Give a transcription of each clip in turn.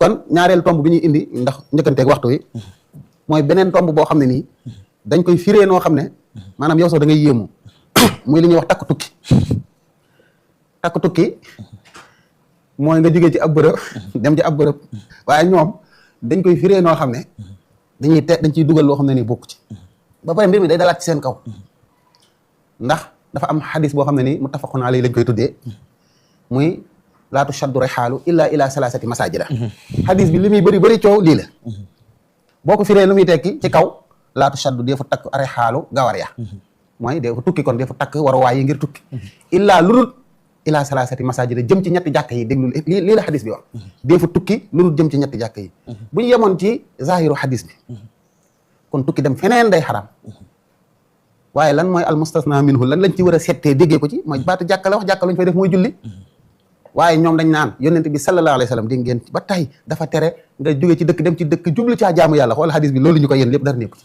kon ñaareel tomb bi ñuy indi ndax njëkkanteeg waxtu wi mooy beneen tomb boo xam ne nii dañ koy firee noo xam ne maanaam yow sax da ngay yéemu muy li ñuy wax takk tukki takk tukki mooy nga jógee ci ab bërëb dem ci ab bërëb waaye ñoom dañ koy firee noo xam ne dañ ciy dugal loo xam ne nii bokk ci ba pare mbir mi day dalaat ci seen kaw ndax dafa am xadis boo xam ne nii muttafaqun alayhi lañ koy tuddee muy laa tushaddu rihaalu illa ila salasati masajida xadis bi li muy bëri coow lii la boo ko firee lu muy tekki ci kaw laa tushaddu dee fa takk rihaalu gawar ya mooy dee fa tukki kon dee fa takk war waay yi ngir tukki illaa lu dul ila salasati masajida jëm ci ñetti jàkk yi déglu lii la xadis bi wax dee fa tukki lu dul jëm ci ñetti jàkk yi bu ñu yemoon ci zahiru xadis bi kon tukki dem feneen day xaram waaye lan mooy al mustasna minhu lan lañ ci war a settee déggee ko ci mooy baatu jàkka la wax jàkka lañ fay def mooy julli waaye ñoom dañ naan yonent bi sallallahu alayhi wa sallam dégg ngeen ba tey dafa tere nga jóge ci dëkk dem ci dëkk jublu caa jaamu yàlla xool hadis bi loolu ñu ko yéen lépp dara nekku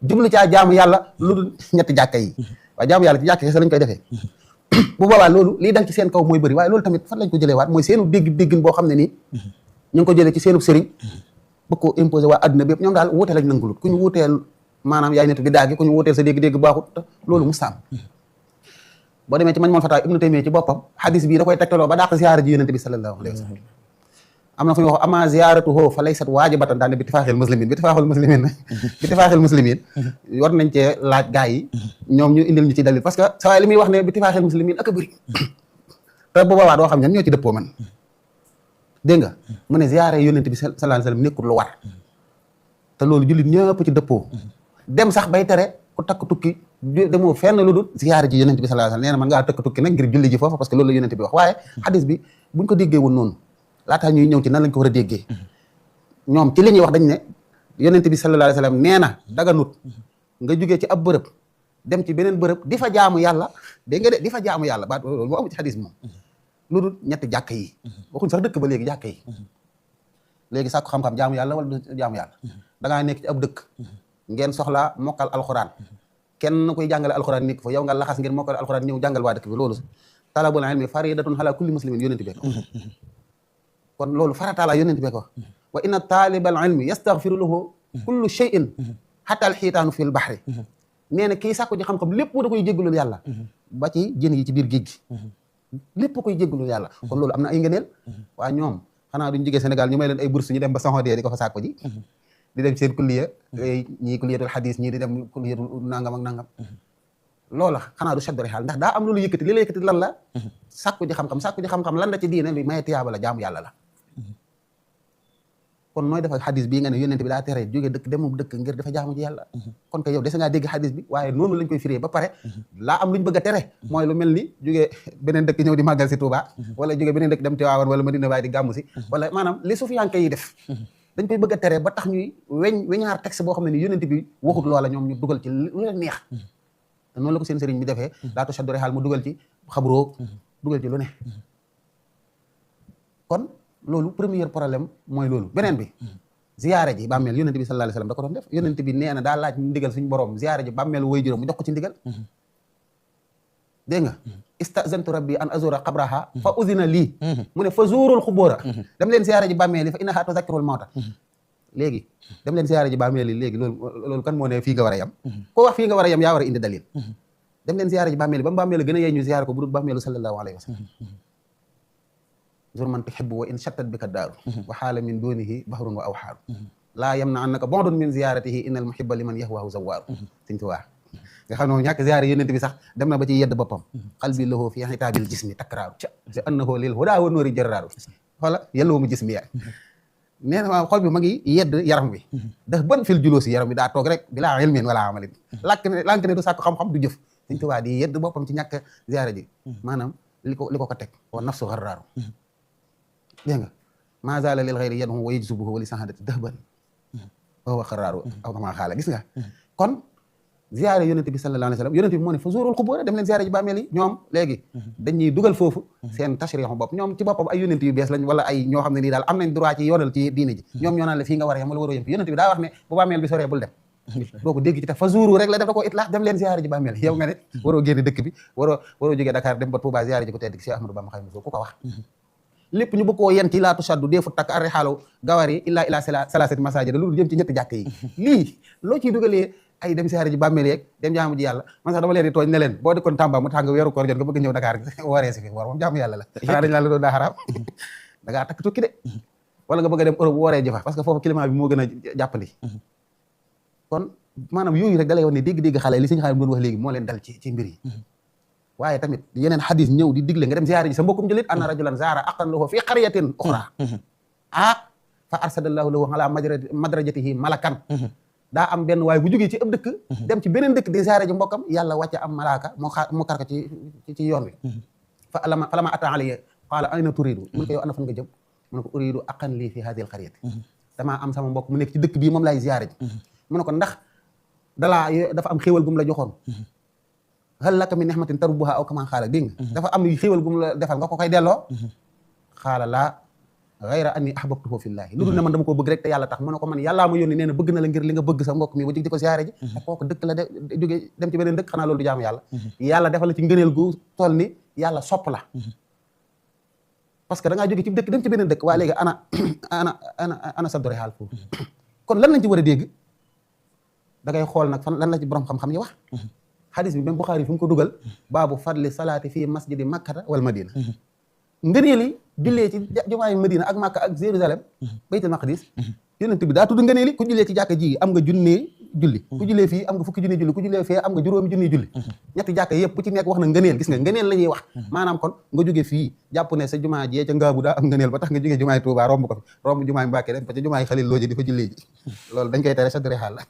jublu caa jaamu yàlla lu dul ñetti jàkka yi waaye jaamu yàlla ci jàkka kese lañ koy defee bu boobaa loolu lii dal ci seen kaw mooy bëri waaye loolu tamit fan lañ ko jëlee waat mooy seenu déggin boo xam ne nii ñu ngi ko jëlee ci seenu sëriñ bëgg ko imposé waa adduna bépp ñoom daal wuute lañ nangulut ku ñu wuuteel maanaam yaay nit bi daagi ku ñu wuuteel sa dégg-dégg baaxut loolu mustaam boo demee ci Majmuul Fataawaa Ibnu Taymiyya ci boppam hadis bii da koy tegtaloo ba dàq ziyaara ji yonent bi sallallahu alayhi wa sallam am na fu ñu wax ama ziyaaratuhu fa laysat waajibatan daal ne bi ittifaaxil muslimin war nañ cee laaj gaa yi ñoom ñu indil ñu ci dalil parce que sa waay li muy wax ne bi ittifaaxil muslimin ak a bëri te bu boobaa doo xam ñan ñoo ci dëppoo man dégg nga mu ne ziyaara yonent bi sallallahu alayhi wa sallam nekkul lu war te loolu jullit ñëpp ci dëppoo dem sax bay tere ku takk tukki demoo fenn lu dul ziyaara ji yonent bi sallallahu alayhi wa sallam nee na mën ngaa takk tukki nag ngir julli ji foofu parce que loolu la yonent bi wax waaye xadis bi buñ ko déggee woon noonu laataa ñuy ñëw ci nan lañ ko war a déggee ñoom ci li ñuy wax dañ ne yonent bi sallallahu alayhi wa sallam nee na daganut nga jógee ci ab bërëb dem ci beneen bërëb di fa jaamu yàlla dégg nga de di fa jaamu yàlla ba loolu moo amu ci xadis bi moom lu dul ñetti jàkk yi waxuñ sax dëkk ba léegi jàkk yi léegi sàkku xam-xam jaamu yàlla wala du jaamu yàlla da ngaa nekk ci ab dëkk ngeen soxlaa mokkal alxuraan kenn koy jàngale alxuraan nekk fa yow nga laxas ngeen mokkal alxuraan ñëw jàngal waa dëkk bi loolu talabul ilmi faridatun ala kulli muslimin yonent bi ko kon loolu farataala yonent bi ko wa inna talibal ilmi yastaghfiru lahu kullu shay'in hatta al xiitaanu fil bahri nee na kii sàkku ji xam-xam lépp da koy jéggalul yàlla ba ci jën yi ci biir géej gi lépp koy jéggalul yàlla kon loolu am na ay ngëneel waa ñoom xanaa duñ jógee Sénégal ñu may leen ay bourse ñu dem ba sanxodee di ko fa sàkku ji di dem seen kulliya ñii kulliyatul xadis ñii di dem kulliyatul nangam ak nangam loola xanaa du shaddu rihaal ndax daa am loolu yëkkati li la yëkkati lan la sàkku ji xam-xam lan la ci diine li maye tiyaaba la jaamu yàlla la kon nooy def ak xadis bii nga ne yonent bi daa tere jóge dëkk demum dëkk ngir dafa jaamu ji yàlla kon kay yow dese ngaa dégg xadis bi waaye noonu lañ koy firee ba pare laa am luñ bëgg a tere mooy lu mel ni jóge beneen dëkk ñëw di màggal si Touba wala jóge beneen dëkk dem Tiwaawan wala Madina Baay di gàmmu si wala maanaam li sufiyanke yi def dañ koy bëgg a tere ba tax ñuy weñaar texte boo xam ne ni yonent bi waxut loola ñoom ñu dugal ci lu leen neex te noonu la ko seen sëriñ bi defee laa tushaddu rihaal mu dugal ci xabroog dugal ci lu ne kon loolu premier problème mooy loolu beneen bi ziyaare ji bàmmeel yonent bi sallallahu alayhi wasallam da ko doon def yonent bi nee na daa laaj ndigal suñu borom ziyaare ji bàmmeel way juróom mu jox ko ci ndigal dégg nga istazantu rabbi an azura qabraha fa udina lii mu ne fa zuurul xubóora dem leen ziyaare ji bàmmeel yi fa innaha tuzakkirul mawta léegi dem leen ziyaare ji bàmmeel yi léegi loolu kan moo ne fii nga war a yem koo wax fii nga war a yem yaa war a indi dalil dem leen ziyaare ji bàmmeel yi ba mu bàmmeel gën a yee ñu ziyaare ko bu dul bàmmeelu sallallahu alayhi wa sallam zur man tuhibbu wa in shattat bika daaru wa xaala min dunihi bahrun wa awxaaru laa yamna annaka bondun min ziyaratihi innal muhibba liman yahwahu zawaaru Sëñ Tuubaa nga xam ne ñàkk ziyaare yonent bi sax dem na ba ci yedd boppam qalbi lahu fi xitaabil jismi takraaru li annahu lil hudaa wa nuuri jarraaru xoola yelloo mu jismi ya nee na maa xol bi ma ngi yedd yaram bi dax ban fil juloosi yaram bi daa toog rek bilaa ilmin wala amalin lànk ne du sàkk xam-xam du jëf Sëñ Tuubaa di yedd boppam ci ñàkk ziyaare ji maanaam li ko teg wa nafsu garraaru dégg nga maa zaala lil xayri yad'u wa yajzubuhu wa li saadati dahban wa huwa xaraaru aw kama xaala gis nga kon ziyaare yonent bi sallallahu alayhi wa sallam yonent bi moo ne fa zuurul xubóor dem leen ziyaare ji bàmmeel yi ñoom léegi dañuy dugal foofu seen tashriixu bopp ñoom ci boppam ay yonent yu bees lañ wala ay ñoo xam ne nii daal am nañ droit ci yoonal ci diine ji ñoom ñoo naan la fii nga war a yem wala waroo yem fi yonent bi daa wax ne bu bàmmeel bi soree bul dem doo ko dégg ci tax fa zuuru rek la def da ko itlaax dem leen ziyaare ji bàmmeel yow nga ne waroo génn dëkk bi waroo jógee Dakar dem ba Touba ziyaare ji ko tedd Cheikh Ahmadou Bamba Xaadimu Rasuul ku ko wax lépp ñu bëgg koo yen ci laatu saddu deefu takk arri xaalu gawar yi illaa ila salasati masajida loolu jëm ci ñetti jàkk yi lii loo ciy dugalee ay dem siyaare ji bàmmeel yeeg dem jaamu ji yàlla man sax dama leen di tooñ ne leen boo dikkoon Tamba mu tàng weeru koor jot nga bëgg ñëw Dakar waree si fi war moom jaamu yàlla la xanaa dañ la doon daa xaraam da ngaa takk tukki de wala nga bëgg a dem Europe waree ji fa parce que foofu climat bi moo gën a jàppandi kon maanaam yooyu rek da lay wax ne dégg-dégg xale li suñu xale doon wax léegi moo leen dal ci mbir yi waaye tamit yeneen xadis ñëw di digle nga dem ziyaare ji sa mbokkum jullit anna rajulan zaara aqan lahu fi qaryatin uxra fa arsadallahu lahu ala madrajatihi malakan daa am benn waaye bu jógee ci ëpp dëkk dem ci beneen dëkk di ziyaare ji mbokkam yàlla wàcce am malaaka mu kar ko ci yoon wi falama ata alayya qaala ayna turidu mun ko yow ana fan nga jëm mun ko uridu aqan lii fi hadhihi al qaryati damaa am sama mbokk mu nekk ci dëkk bii moom laay ziyaare ji mu ne ko ndax dafa am xéewal gum la joxoon hal laka min ni'matin tarbuha aw kama xaala dégg nga dafa am xéewal gum la defal nga ko koy delloo xaala laa ghayra anni ahbabtuhu fillahi lu dul ne man dama koo bëgg rek te yàlla tax mu ne ko man yàllaa ma yónni nee na bëgg na la ngir li nga bëgg sa mbokk mi ba jig di ko siyaare ji te kooku dëkk la jóge dem ci beneen dëkk xanaa loolu du jaamu yàlla yàlla defal la ci ngëneel gu toll ni yàlla sopp la parce que da ngaa jóge ci dëkk dem ci beneen dëkk waaye léegi ana sa dore xaal foofu kon lan lañ ci war a dégg da ngay xool nag fan lan la ci borom xam-xam yi wax xadis bi même Buxaari fu mu ko dugal baabu fadli salaati fii masjidi makkata wal madina ngëneel yi jullee ci jumaayu madina ak makka ak Jérusalem baytul maqdis yonent bi daa tudd ngëneel yi ku jullee ci jàkka ji am nga junnee julli ku jullee fii am nga fukki junni julli ku jullee fee am nga juróomi junni julli ñetti jàkka yëpp bu ci nekk wax na ngëneel gis nga ngëneel la ñuy wax maanaam kon nga jóge fii jàpp ne sa jumaa jee ca ngaabu daa am ngëneel ba tax nga jógee jumaay Tuubaa romb ko fi romb jumaay Mbàkke dem ba ca jumaay Xalil looji di fa jullee ji loolu dañ koy tere sa dore xaal la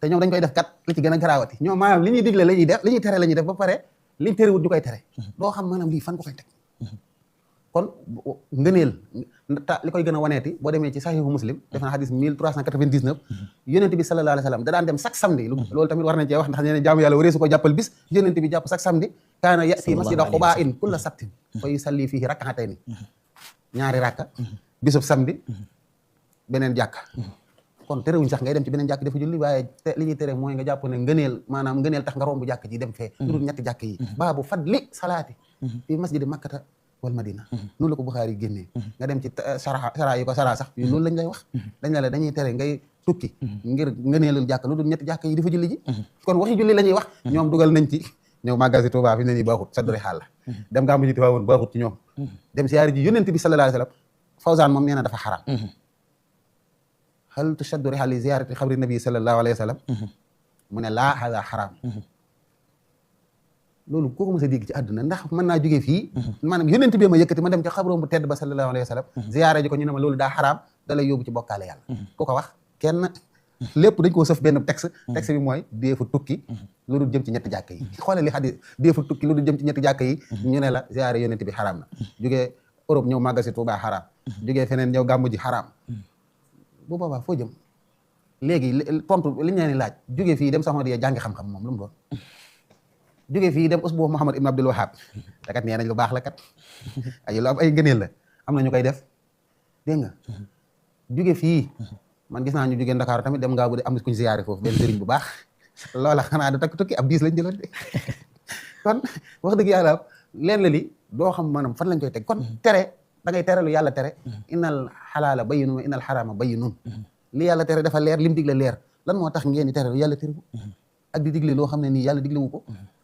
te ñoom dañ koy def kat li ci gën a garaawati ñoom maanaam li ñuy digle la ñuy def li ñuy tere la ñuy def ba pare liñ terewut ñu koy tere doo xam maanaam lii fan ko koy teg kon ngëneel li koy gën a waneeti boo demee ci saxiixu muslim def na xadis 1399 yonent bi sallallahu alayhi wa sallam da daan dem chaque samedi loolu tamit war nañ cee wax ndax ñeneen jaamu yàlla waree su ko jàppal bis yonent bi jàpp chaque samedi kaana yati masjida Quba in kulla sabtin fa yusalli fihi rak'atayni ñaari rakka bisub samedi beneen jàkka kon terewuñ sax ngay dem ci beneen jàkk dafa julli waaye li ñuy tere mooy nga jàpp ne ngëneel maanaam ngëneel tax nga romb jàkk ji dem fee lu dul ñetti jàkk yi baabu fadli salaati fi masjidi makkata wal madina noonu la ko Buxaari génnee nga dem ci sara yi ko sara sax loolu lañ lay wax dañ la dañuy tere ngay tukki ngir ngëneelul jàkk lu dul ñetti jàkk yi dafa julli ji kon waxi julli la ñuy wax ñoom dugal nañ ci ñëw màggal si Tuubaa fi ne nii baaxut sa dori xaal la dem nga am ji Tuubaa woon baaxut ci ñoom dem siyaare ji yonent bi sallallahu alayhi wa sallam Fawzaan moom nee na dafa xaraam hal tushaddu rihaal li ziyaarati xabri nabi sallallahu alayhi wa sallam mu ne laa hada xaraam loolu kooku mos a dégg ci àdduna ndax mën naa jógee fii maanaam yonent bi ma yëkkati ma dem ci xabroom bu tedd ba sallallahu alayhi wa sallam ziyaare ji ko ñu ne ma loolu daa xaraam da lay yóbbu ci bokkaale yàlla ku ko wax kenn lépp dañ koo sëf benn texte bi mooy deefu tukki lu dul jëm ci ñetti jàkk yi xoolal li xadis deefu tukki lu dul jëm ci ñetti jàkk yi ñu ne la ziyaare yonent bi xaraam na jógee Europe ñëw màggal si Tuubaa xaraam jógee feneen ñëw gàmmu ji xaraam bu boobaa foo jëm léegi tontu li ñu leen di laaj jóge fii dem Saxmadiya jàngi xam-xam moom lu mu doon jóge fii dem usbu Muhammad ibn Abdul Wahhab te kat nee nañ lu baax la kat ay lu am ay ngëneel la am na ñu koy def dégg nga jóge fii man gis naa ñu jóge Ndakaaru tamit dem ngaa bu de am kuñ ziyaare foofu benn sëriñ bu baax loola xanaa da takk tukki ab diis lañ jëloon de kon wax dëgg yàlla leen la li doo xam maanaam fan lañ koy teg kon tere da ngay tere lu yàlla tere innal xalaala bayyinun wa innal xaraama bayyinun li yàlla tere dafa leer lim digle leer lan moo tax ngeen di tere lu yàlla tere ko ak di digle loo xam ne nii yàlla diglewu ko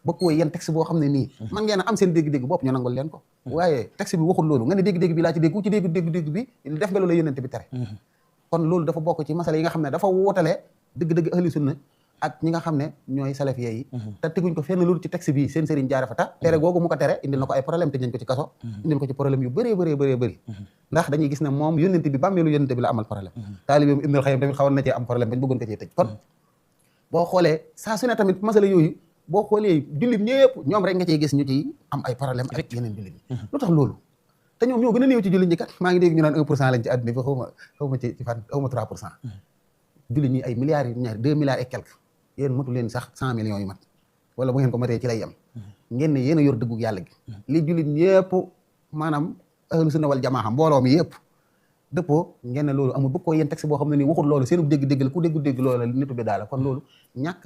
ba ko yeen texte boo xam ne nii man ngeen a am seen dégg-dégg bopp ñu nangul leen ko waaye texte bi waxul loolu nga ne dégg-dégg bi laa ci dégg ku ci dégg-dégg bi def nga loolu yonent bi tere kon loolu dafa bokk ci masala yi nga xam ne dafa wootale dëgg-dëgg ahli sunna ak ñi nga xam ne ñooy salafiyé yi te teguñ ko fenn loolu ci texte bi seen sëriñ jaare fa ta tere googu mu ko tere indil na ko ay problème te nañ ko ci kaso indil ko ci problème yu bëree ndax dañuy gis ne moom yónnent bi bàmmeelu yónnent bi la amal problème taalibeem Ibnul Xayyim tamit xawoon na cee am problème bañ bëggoon ko cee tëj kon boo xoolee saa su ne tamit masala yooyu boo xoolee jullit ñëpp ñoom rek nga cey gis ñu ci am ay problème ak yeneen jullit ñi lu tax loolu te ñoom ñoo gën a néew ci jullit ñi kat maa ngi dégg ñu naan 1% lañ ci àdduna bi xaw ma ci fan xaw ma 3% jullit ñi ay milliards yi ñaar 2 milliards et quelques yéen matu leen sax 100 millions yu mat wala bu ngeen ko matee ci lay yem ngeen ne yéen a yor dëggu yàlla gi li jullit ñëpp maanaam ahlu sunna wal jamaa mbooloo mi yëpp dëppoo ngeen ne loolu amul bëgg koo yéen texte boo xam ne nii waxul loolu seenu dégg-dégg la ku dégg loolu nitu bi daal la kon loolu ñàkk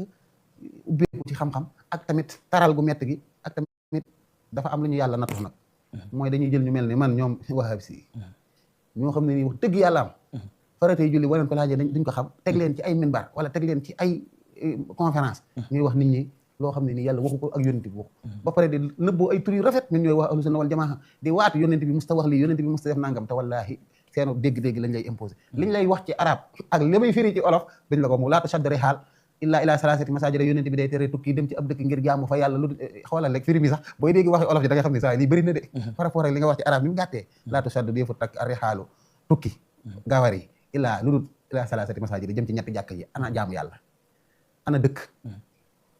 ubbeeku ci xam-xam ak tamit taral gu mett gi ak tamit dafa am lu ñu yàlla nattu nag mooy dañuy jël ñu mel ni man ñoom wahab si ñoo xam ne nii wax dëgg yàlla am faratey julli boo leen ko laajee duñ ko xam teg leen ci ay minbar wala teg leen ci ay conférence ñuy wax nit ñi loo xam ne nii yàlla waxu ko ak yonent bi waxu ba pare di nëbboo ay tur yu rafet ñun ñooy wax ahlu sunna wal jamaa di waatu yonent bi musta wax lii yonent bi musta def nangam te wallaahi seenu dégg-dégg lañ lay imposé liñ lay wax ci arab ak li may firi ci olof dañ la ko mu laata chaddari xaal illaa ila salasati masajida yonent bi day tere tukki dem ci ab dëkk ngir jaamu fa yàlla lu xoolal rek firi mi sax booy dégg waxi olof ji da nga xam ne saa lii bëri na de par rapport ak li nga wax ci arab ni mu gàttee laata chadd deefu takk arixaalu tukki gawar yi illaa lu dul ila salasati masajida jëm ci ñetti jàkk yi ana jaamu yàlla ana dëkk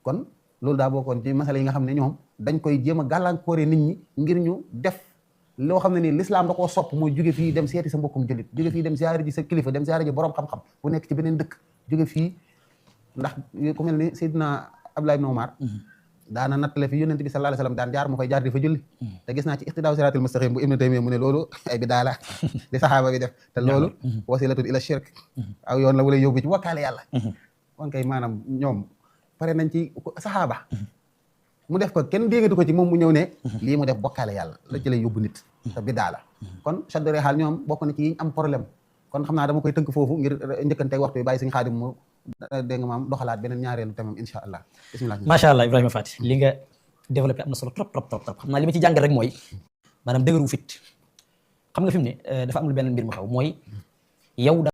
kon loolu daa bokkoon ci masala yi nga xam ne ñoom dañ koy jéem a gàllankoore nit ñi ngir ñu def loo xam ne nii l'islam da koo sopp mooy jóge fii dem seeti sa mbokkum jullit jóge fii dem ziyaare ji sa kilifa dem ziyaare ji borom xam-xam bu nekk ci beneen dëkk jóge fii ndax ku mel ni Seydina Abdullah ibn Umar daana nattale fi yonent bi sallallahu alayhi wasallam daan jaar mu koy jaar di fa julli te gis naa ci iqtidaaw siraatil mustaqim bu Ibn Taymiyya mu ne loolu ay bidaa la di saxaaba bi def te loolu wasilatun ila shirk aw yoon la wala yóbbu ci wakkaale yàlla kon kay maanaam ñoom pare nañ ci saxaaba mu def ko kenn déggatu ko ci moom mu ñëw ne lii mu def bokkaale yàlla la ci lay yóbbu nit te bidaa la kon chaddore xaal ñoom bokk na ci yiñ am problème kon xam naa dama koy tënk foofu ngir njëkkanteeg waxtu bi bàyyi suñu Xaadim mu dégg nga maam doxalaat beneen ñaareelu tamam insha allah bismillah macha allah Ibrahima Faty li nga développé am na solo trop trop trop xam naa li ma ci jàngal rek mooy maanaam dëgëru fit xam nga fi mu ne dafa am lu beneen mbir mu xew mooy yow